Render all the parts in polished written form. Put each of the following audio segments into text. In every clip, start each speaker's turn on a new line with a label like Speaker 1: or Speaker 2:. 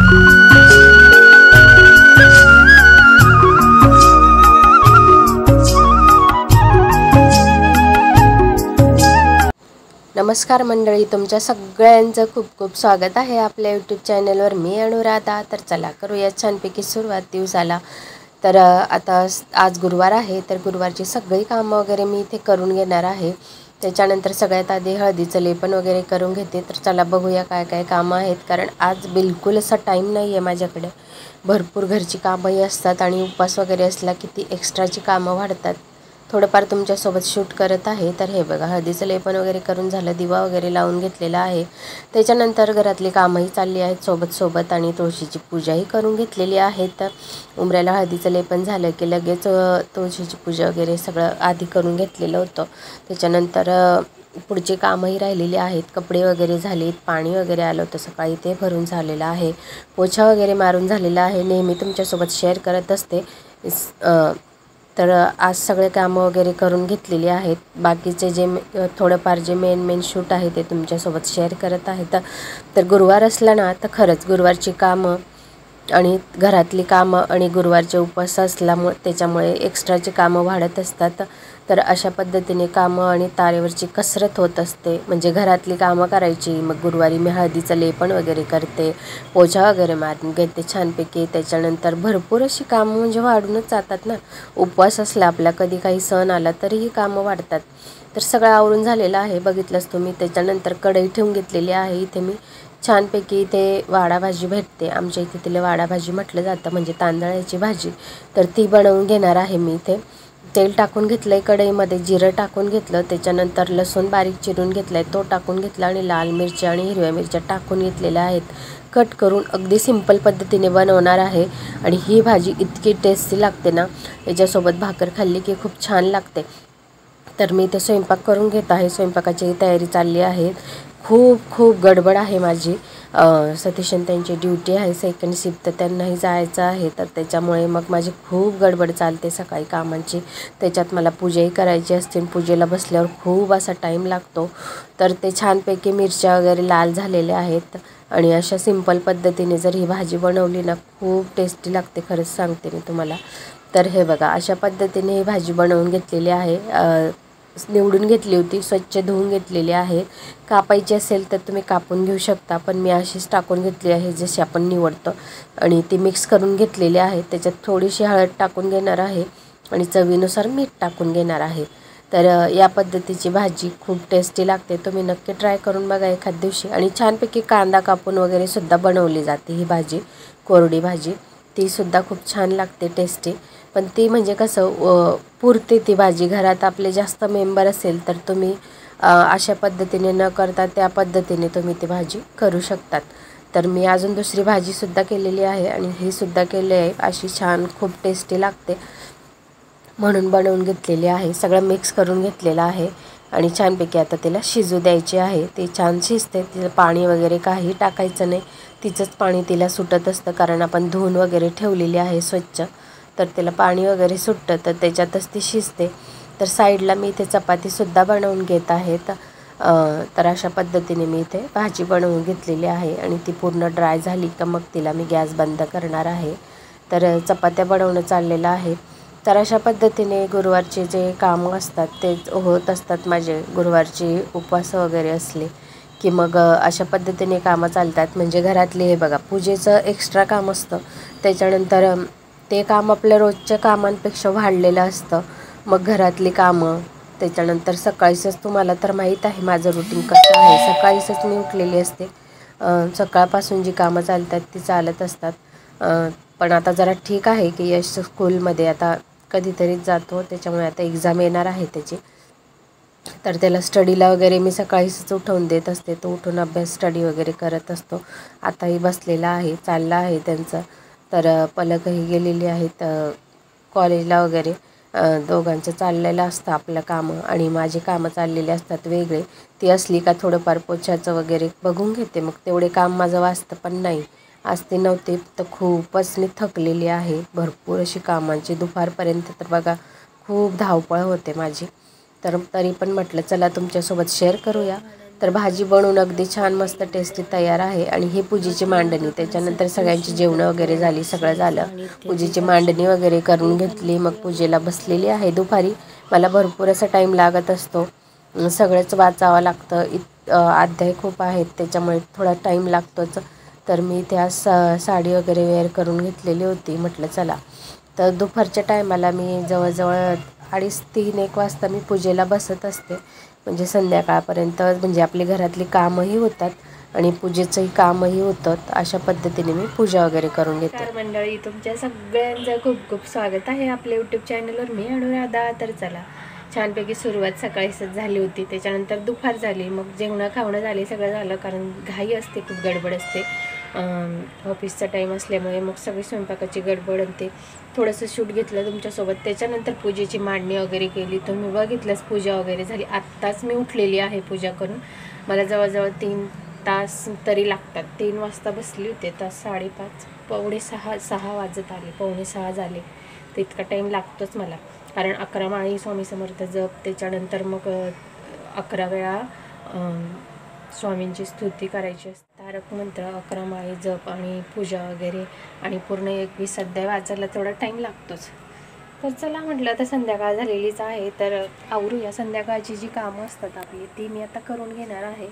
Speaker 1: नमस्कार मंडळी, तुमच्या सगळ्यांचं खूप खूप स्वागत आहे आपल्या यूट्यूब चॅनलवर. मी अनुराधा. तर चला करूया छानपैकी सुरुवात दिवसाला. तर आता आज गुरुवार आहे, तर गुरुवारची सगळी कामं वगैरे मी इथे करून घेणार आहे. त्याच्यानंतर सगळ्यात आधी हळदीचं लेपन वगैरे करून घेते. तर चला बघूया काय काय कामं आहेत, कारण आज बिलकुल असा टाईम नाही आहे माझ्याकडे. भरपूर घरची कामंही असतात आणि उपवास वगैरे असला की ती एक्स्ट्राची कामं वाढतात. थोडंफार तुमच्यासोबत शूट करत आहे. तर हे बघा, हळदीचं लेपन वगैरे करून झालं, दिवा वगैरे लावून घेतलेला आहे. त्याच्यानंतर घरातली कामंही चालली आहेत सोबत आणि तुळशीची पूजाही करून घेतलेली आहे. तर उंबऱ्याला हळदीचं लेपन झालं की लगेच तुळशीची पूजा वगैरे सगळं आधी करून घेतलेलं होतं. त्याच्यानंतर पुढची कामंही राहिलेली आहेत. कपडे वगैरे झालेत, पाणी वगैरे आलं होतं सकाळी, ते भरून झालेलं आहे. पोछा वगैरे मारून झालेला आहे. नेहमी तुमच्यासोबत शेअर करत असते. तर आज सगळे कामं वगैरे करून घेतलेली आहेत. बाकीचे जे थोडंफार जे मेन शूट आहे ते तुमच्यासोबत शेअर करत आहेत. तर गुरुवार असला ना, तर खरंच गुरुवारची कामं आणि घरातली कामं आणि गुरुवारचे उपवास असल्यामुळे त्याच्यामुळे एक्स्ट्राची कामं वाढत असतात. तर अशा पद्धतीने कामं आणि तारेवरची कसरत होत असते. म्हणजे घरातली कामं करायची, मग गुरुवारी मी हळदीचं लेपन वगैरे करते, पोछा वगैरे मारून घेते छानपैकी. त्याच्यानंतर भरपूर अशी कामं म्हणजे वाढूनच जातात ना. उपवास असला आपला, कधी काही सण आला तरीही कामं वाढतात. तर सगळं आवरून झालेलं आहे, बघितलंच तुम्ही. त्याच्यानंतर कढई ठेवून घेतलेली आहे इथे मी छानपैकी. इथे वाडा भाजी भेटते आमच्या इथे, तिला वाडा भाजी म्हटलं जातं, म्हणजे तांदळाची भाजी. तर ती बनवून घेणार आहे मी इथे. तेल टाकून घेतलं आहे कढईमध्ये, जिरं टाकून घेतलं, त्याच्यानंतर लसूण बारीक चिरून घेतला आहे तो टाकून घेतला आणि लाल मिरच्या आणि हिरव्या मिरच्या टाकून घेतलेल्या आहेत कट करून. अगदी सिंपल पद्धतीने बनवणार आहे आणि ही भाजी इतकी टेस्टी लागते ना, याच्यासोबत भाकर खाल्ली की खूप छान लागते. तर मी इथे स्वयंपाक करून घेत आहे, स्वयंपाकाची तयारी चालली आहे. खूप गडबड आहे माझी. सतीशन त्यांची ड्युटी आहे, सेकंड शिफ्ट, तर त्यांनाही जायचं आहे. तर त्याच्यामुळे मग माझी खूप गडबड चालते सकाळी कामांची. त्याच्यात मला पूजाही करायची असते, पूजेला बसल्यावर खूप असा टाईम लागतो. तर ते छानपैकी मिरच्या वगैरे लाल झालेल्या आहेत आणि अशा सिंपल पद्धतीने जर ही भाजी बनवली ना, खूप टेस्टी लागते, खरंच सांगते मी तुम्हाला. तर हे बघा, अशा पद्धतीने ही भाजी बनवून घेतलेली आहे. निवडून घेतली होती, स्वच्छ धुवून घेतलेली आहे. कापायची असेल तर तुम्ही कापून घेऊ शकता, पण मी अशीच टाकून घेतली आहे जशी आपण निवडतो. आणि ती मिक्स करून घेतलेली आहे. त्याच्यात थोडीशी हळद टाकून घेणार आहे आणि चवीनुसार मीठ टाकून घेणार आहे. तर या पद्धतीची भाजी खूप टेस्टी लागते. तुम्ही नक्की ट्राय करून बघा एखाद दिवशी. आणि छानपैकी कांदा कापून वगैरे सुद्धा बनवली जाते ही भाजी, कोरडी भाजी. तीसुद्धा खूप छान लागते, टेस्टी. पण ती म्हणजे कसं पुरते ती भाजी. घरात आपले जास्त मेंबर असेल तर तुम्ही अशा पद्धतीने न करता त्या पद्धतीने तुम्ही ती भाजी करू शकतात. तर मी अजून दुसरी भाजीसुद्धा केलेली आहे आणि ही सुद्धा केली आहे. अशी छान खूप टेस्टी लागते म्हणून बनवून घेतलेली आहे. सगळं मिक्स करून घेतलेलं आहे आणि छानपैकी आता तिला शिजू द्यायची आहे. ती छान शिजते, तिला पाणी वगैरे काही टाकायचं नाही, तिचंच पाणी तिला सुटत असतं, कारण आपण धुवून वगैरे ठेवलेली आहे स्वच्छ. तर तिला पाणी वगैरे सुटतं, तर त्याच्यातच ती शिजते. तर साईडला मी इथे चपातीसुद्धा बनवून घेत आहेत. तर अशा पद्धतीने मी इथे भाजी बनवून घेतलेली आहे आणि ती पूर्ण ड्राय झाली का मग तिला मी गॅस बंद करणार आहे. तर चपात्या बनवणं चाललेलं आहे. तर अशा पद्धतीने गुरुवारचे जे कामं असतात ते होत असतात माझे. गुरुवारचे उपवास वगैरे असले की मग अशा पद्धतीने कामं चालतात. म्हणजे घरातले हे बघा, पूजेचं एक्स्ट्रा काम असतं, त्याच्यानंतर ते काम आपल्या रोजच्या कामांपेक्षा वाढलेलं असतं. मग घरातली कामं, त्याच्यानंतर सकाळीच तुम्हाला तर माहीत आहे माझं रुटीन कसं आहे. सकाळीच मी उठलेली असते, सकाळपासून जी कामं चालतात ती चालत असतात. पण आता जरा ठीक आहे की यश स्कूलमध्ये आता कधीतरीच जातो, त्याच्यामुळे आता एक्झाम येणार आहे त्याची. तर त्याला स्टडीला वगैरे मी सकाळीच उठवून देत असते. तो उठून अभ्यास स्टडी वगैरे करत असतो. आताही बसलेला आहे, चाललं आहे त्यांचं. तर पलकही गेलेली आहेत कॉलेजला वगैरे. दोघांचं चाललेलं असतं आपलं कामं आणि माझी कामं चाललेली असतात वेगळे. ती असली का थोडंफार पोछाचं वगैरे बघून घेते, मग तेवढे काम माझं वाचतं. पण नाही, आज ते नव्हते तर खूपच मी थकलेली आहे. भरपूर अशी कामांची दुपारपर्यंत तर बघा खूप धावपळ होते माझी. तर तरी पण म्हटलं चला तुमच्यासोबत शेअर करूया. तर भाजी बनवून अगदी छान मस्त टेस्टी तयार आहे. आणि ही पूजेची मांडणी. त्याच्यानंतर सगळ्यांची जेवणं वगैरे झाली, सगळं झालं. पूजेची मांडणी वगैरे करून घेतली. मग पूजेला बसलेली आहे. दुपारी मला भरपूर असा टाईम लागत असतो, सगळंच वाचावं लागतं. अध्याय खूप आहेत, त्याच्यामुळे थोडा टाईम लागतोच. तर मी त्या साडी वगैरे वेअर करून घेतलेली होती. म्हटलं चला, तर दुपारच्या टायमाला मी जवळजवळ 2:30-3-1 वाजता मी पूजेला बसत असते. म्हणजे संध्याकाळपर्यंत म्हणजे आपली घरातली कामंही होतात आणि पूजेचंही कामही होतं. अशा पद्धतीने मी पूजा वगैरे करून घेते. मंडळी, तुमच्या सगळ्यांचं खूप खूप स्वागत आहे आपल्या यूट्यूब चॅनलवर. मी अनुराधा. तर चला, छानपैकी सुरुवात सकाळीच झाली होती. त्याच्यानंतर दुपार झाली, मग जेवणं खावणं झाली, सगळं झालं. कारण घाई असते, खूप गडबड असते ऑफिसचा टाईम असल्यामुळे. मग सगळी स्वयंपाकाची गडबड आणि थोडंसं शूट घेतलं तुमच्यासोबत. त्याच्यानंतर पूजेची मांडणी वगैरे केली. तुम्ही बघितलंच, पूजा वगैरे झाली. आत्ताच मी उठलेली आहे पूजा करून. मला जवळजवळ 3 तास तरी लागतात. 3 वाजता बसली होते, तास 5:30, 5:45 वाजत आले, 5:45 झाले. तर इतका टाईम लागतोच मला. कारण 11 माळी स्वामी समर्थ जप, त्याच्यानंतर मग 11 वेळा स्वामींची स्तुती करायची असते, तारक मंत्र, 11 माळी जप आणि पूजा वगैरे, आणि पूर्ण 21 अध्याय वाचायला थोडा टाईम लागतोच. तर चला म्हटलं, आता संध्याकाळ झालेलीच आहे, तर आवरूया. संध्याकाळची जी कामं असतात आपली ती मी आता करून घेणार आहे.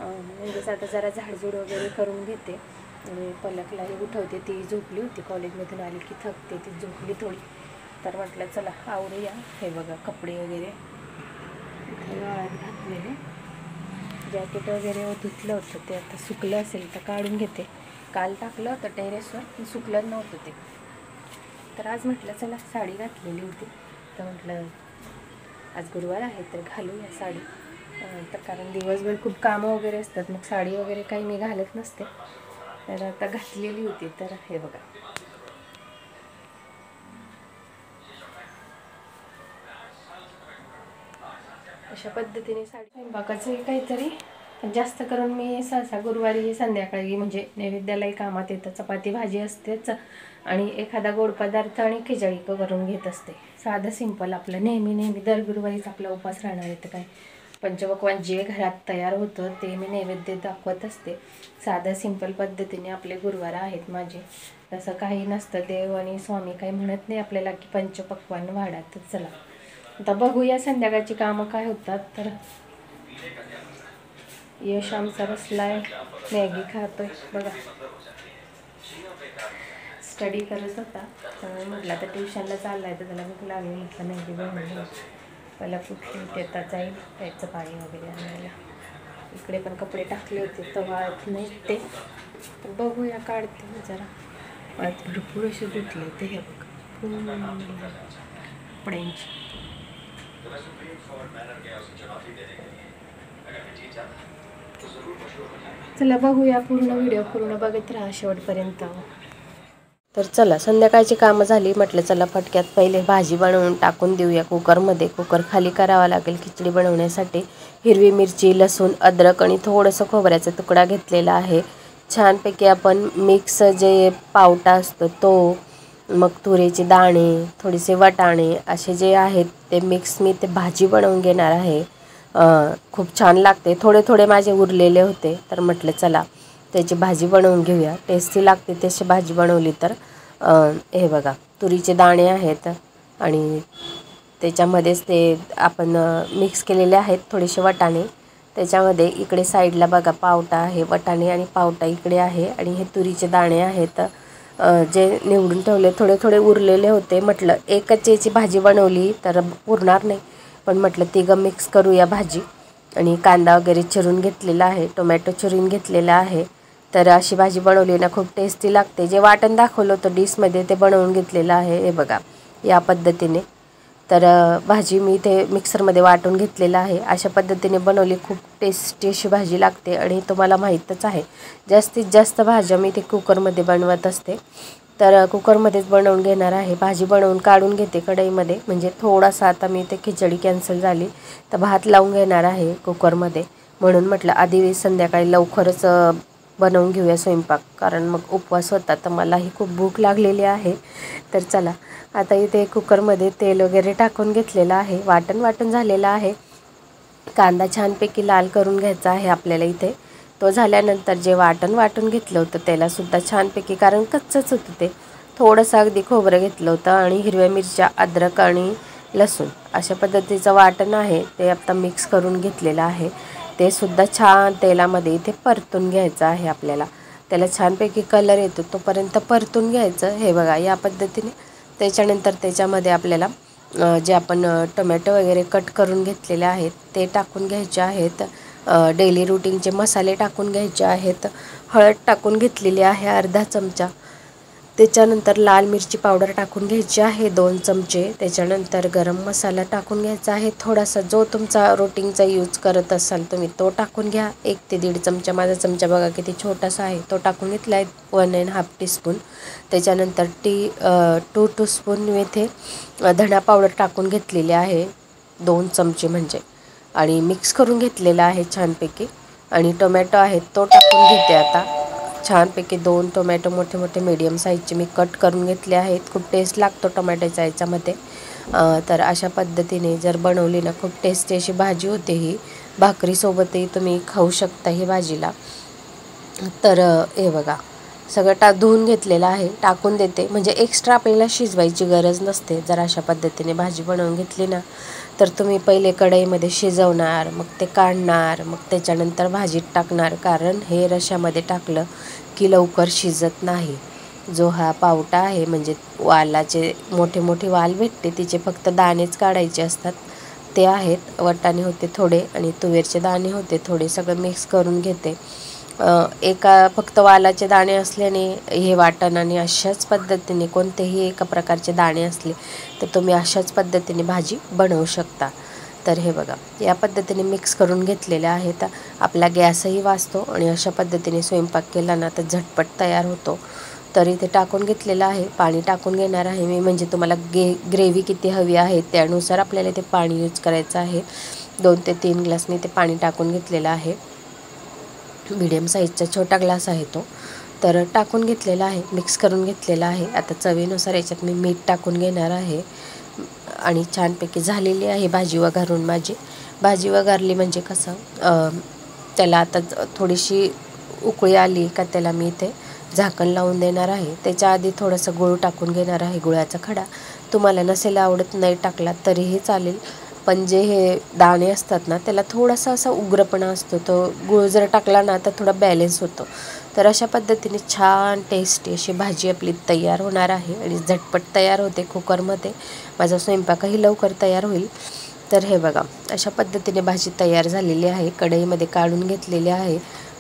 Speaker 1: म्हणजेच आता जरा झाडझूड वगैरे करून घेते आणि पलकलाही उठवते. ती झोपली होती, कॉलेजमधून आली की थकते, ती झोपली थोडी. तर म्हटलं चला आवरूया. हे बघा, कपडे वगैरे वाळत घातलेले, जॅकेट वगैरे धुतलं होतं, ते आता सुकलं असेल तर काढून घेते. काल टाकलं होतं टेरेसवर, पण सुकलं नव्हतं ते. तर आज म्हटलं चला, साडी घातलेली होती, तर म्हटलं आज गुरुवार आहे तर घालूया साडी. तर कारण दिवसभर खूप कामं वगैरे असतात, मग साडी वगैरे काही मी घालत नसते. तर आता घातलेली होती. तर हे बघा, अशा पद्धतीने साडी. स्वयंपाकाचं काहीतरी जास्त करून मी सहसा गुरुवारी संध्याकाळी म्हणजे नैवेद्यालाही कामात येतं. चपाती भाजी असतेच आणि एखादा गोड पदार्थ आणि खिचडी करून घेत असते. साधं सिंपल आपलं नेहमी दर गुरुवारीच आपला उपवास राहणार आहे. तर काय, पंचपक्वान्न जे घरात तयार होतं ते मी नैवेद्य दाखवत असते. साधं सिंपल पद्धतीने आपले गुरुवार आहेत माझे. तसं काही नसतं, देव आणि स्वामी काही म्हणत नाही आपल्याला की पंचपक्वान्न वाढा. तर चला, आता बघूया संध्याकाळची कामं काय होतात. तर यश आमचा बसलाय, मॅगी खातोय बघा. स्टडी करत होता, तर म्हटलं आता ट्युशनला चाललाय, तर त्याला भूक लागली, म्हटलं मॅगी बनवली. पहिला कुठली ते आता जाईल प्यायचं पाणी वगैरे आणायला. इकडे पण कपडे टाकले होते तर वाळत नाही ते, तर बघूया, काढते मी जरा. वाळत भरपूर असे धुतले ते, हे बघ कपड्यांची. चला बघूया, पूर्ण व्हिडिओ पूर्ण बघत राहा शेवटपर्यंत. तर चला, संध्याकाळची कामं झाली. म्हटलं चला फटक्यात पहिले भाजी बनवून टाकून देऊया कुकरमध्ये. कुकर खाली करावा लागेल खिचडी बनवण्यासाठी. हिरवी मिरची, लसूण, अद्रक आणि थोडंसं खोबऱ्याचा तुकडा घेतलेला आहे. छानपैकी आपण मिक्स जे पावटा असतो तो, मग तुरीचे दाणे, थोडेसे वाटाणे, असे जे आहेत ते मिक्स मी ते भाजी बनवून घेणार आहे. खूप छान लागते. थोडे माझे उरलेले होते, तर म्हटलं चला त्याची भाजी बनवून घेऊया, टेस्टी लागते तशी भाजी बनवली तर. हे बघा, तुरीचे दाणे आहेत आणि त्याच्यामध्येच ते आपण मिक्स केलेले आहेत थोडेसे वाटाणे. त्याच्यामध्ये इकडे साईडला बघा पावटा आहे, वाटाणे आणि पावटा इकडे आहे, आणि हे तुरीचे दाणे आहेत जे निवडून ठेवले. थोडे उरलेले होते. म्हटलं एकच याची भाजी बनवली तर पुरणार नाही, पण म्हटलं तिघं मिक्स करूया भाजी. आणि कांदा वगैरे चिरून घेतलेला आहे, टोमॅटो चिरून घेतलेला आहे. तर अशी भाजी बनवली ना खूप टेस्टी लागते. जे वाटण दाखवलं होतं डिशमध्ये ते बनवून घेतलेलं आहे, हे बघा या पद्धतीने. तर भाजी मी ते मिक्सरमध्ये वाटून घेतलेलं आहे. अशा पद्धतीने बनवली खूप टेस्टी अशी भाजी लागते. आणि तुम्हाला माहीतच आहे, जास्तीत जास्त भाज्या मी ते कुकरमध्ये बनवत असते. तर कुकरमध्येच बनवून घेणार आहे. भाजी बनवून काढून घेते कढईमध्ये, म्हणजे थोडासा आता मी ते खिचडी कॅन्सल झाली तर भात लावून घेणार आहे कुकरमध्ये. म्हणून म्हटलं आधी संध्याकाळी लवकरच बनवून घेऊया स्वयंपाक, कारण मग उपवास होता, तर मलाही खूप भूक लागलेली आहे. तर चला, आता इथे कुकरमध्ये तेल वगैरे टाकून घेतलेलं आहे. वाटण झालेलं आहे. कांदा छानपैकी लाल करून घ्यायचा आहे आपल्याला इथे. तो झाल्यानंतर जे वाटून घेतलं होतं त्यालासुद्धा छानपैकी, कारण कच्चंच होतं ते, थोडंसं अगदी खोबरं घेतलं होतं आणि हिरव्या मिरच्या, अद्रक आणि लसूण अशा पद्धतीचं वाटण आहे ते आता मिक्स करून घेतलेलं आहे. ते सुद्धा छान तेलामध्ये इथे परतून घ्यायचं आहे आपल्याला. त्याला छानपैकी कलर येतो तोपर्यंत परतून घ्यायचं. हे बघा या पद्धतीने. त्याच्यानंतर त्याच्यामध्ये आपल्याला जे आपण टोमॅटो वगैरे कट करून घेतलेले आहेत ते टाकून घ्यायचे आहेत. डेली रूटीनचे मसाले टाकून घ्यायचे आहेत. हळद टाकून घेतलेली आहे अर्धा चमचा. त्याच्यानंतर लाल मिरची पावडर टाकून घ्यायची आहे 2 चमचे. त्याच्यानंतर गरम मसाला टाकून घ्यायचा आहे थोडासा, जो तुमचा रोटिंगचा यूज करत असाल तुम्ही तो टाकून घ्या. 1 ते 1.5 चमचा, माझा चमचा बघा किती छोटासा आहे तो टाकून घेतला आहे, 1.5 टीस्पून. त्याच्यानंतर 2 टीस्पून इथे धणा पावडर टाकून घेतलेली आहे 2 चमचे म्हणजे, आणि मिक्स करून घेतलेला आहे छानपैकी. आणि टोमॅटो आहे तो टाकून घेते आता छानपैकी. 2 टोमॅटो मोठे मोठे मीडियम साईजचे मी कट करून घेतले आहेत. खूप टेस्ट लागतो टोमॅटोच्या याच्यामध्ये. तर अशा पद्धतीने जर बनवली ना खूप टेस्टी अशी भाजी होते ही. भाकरीसोबतही तुम्ही खाऊ शकता ही भाजीला. तर हे बघा सगळं धुवून घेतलेलं आहे, टाकून देते. म्हणजे एक्स्ट्रा आपल्याला शिजवायची गरज नसते. जर अशा पद्धतीने भाजी बनवून घेतली ना तर तुम्ही पहिले कढईमध्ये शिजवणार, मग ते काढणार, मग त्याच्यानंतर भाजीत टाकणार, कारण हे रश्श्यामध्ये टाकलं की लवकर शिजत नाही. जो हा पावटा आहे म्हणजे वालाचे मोठे मोठे वाल भेटते, तिचे फक्त दाणेच काढायचे असतात. ते आहेत. वाटाणे होते थोडे आणि तुवेरचे दाणे होते थोडे, सगळं मिक्स करून घेते. एका फक्त वालाचे दाणे असल्याने हे वाटण, आणि अशाच पद्धतीने कोणतेही एका प्रकारचे दाणे असले तर तुम्ही अशाच पद्धतीने भाजी बनवू शकता. तर हे बघा या पद्धतीने मिक्स करून घेतलेले आहेत. आपला गॅसही वाचतो आणि अशा पद्धतीने स्वयंपाक केला ना तर झटपट तयार होतो. तर इथे टाकून घेतलेलं आहे. पाणी टाकून घेणार आहे मी, म्हणजे तुम्हाला ग्रेव्ही किती हवी आहे त्यानुसार आपल्याला ते पाणी यूज करायचं आहे. 2 ते 3 ग्लास मी ते पाणी टाकून घेतलेलं आहे. मीडियम साईजचा छोटा ग्लास आहे तो. तर टाकून घेतलेला आहे, मिक्स करून घेतलेला आहे. आता चवीनुसार याच्यात मी मीठ टाकून घेणार आहे. आणि छानपैकी झालेली आहे भाजी वघारून माझी. भाजी वघारली म्हणजे कसं त्याला आता थोडीशी उकळी आली का त्याला मी इथे झाकण लावून देणार आहे. त्याच्या आधी थोडंसं गूळ टाकून घेणार आहे, गुळाचा खडा. तुम्हाला नसेल आवडत नाही टाकला तरीही चालेल, पण जे हे दाणे असतात ना त्याला थोडासा असा उग्रपणा असतो, तो गूळ जर टाकला ना तर थोडा बॅलेन्स होतो. तर अशा पद्धतीने छान टेस्टी अशी भाजी आपली तयार होणार आहे आणि झटपट तयार होते कुकरमध्ये. माझा स्वयंपाकही लवकर तयार होईल. तर हे बघा अशा पद्धतीने भाजी तयार झालेली आहे. कढईमध्ये काढून घेतलेली आहे.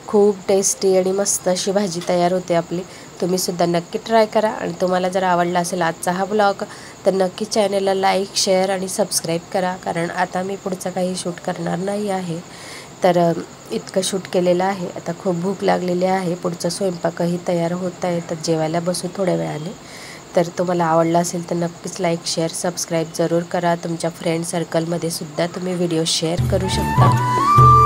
Speaker 1: खूप टेस्टी आणि मस्त अशी भाजी तयार होते आपली. तुम्हीसुद्धा नक्की ट्राय करा. आणि तुम्हाला जर आवडला असेल आजचा हा ब्लॉग तर नक्की चॅनलला लाईक, शेअर आणि सबस्क्राईब करा, कारण आता मी पुढचं काही शूट करणार नाही आहे. तर इतकं शूट केलेलं आहे. आता खूप भूक लागलेली आहे. पुढचा स्वयंपाकही तयार होत आहे, तर जेवायला बसू थोड्या वेळाने. तर तुम्हाला आवडला असेल तर नक्कीच लाईक, शेअर, सबस्क्राईब जरूर करा. तुमच्या फ्रेंड सर्कलमध्ये सुद्धा तुम्ही व्हिडिओ शेअर करू शकता.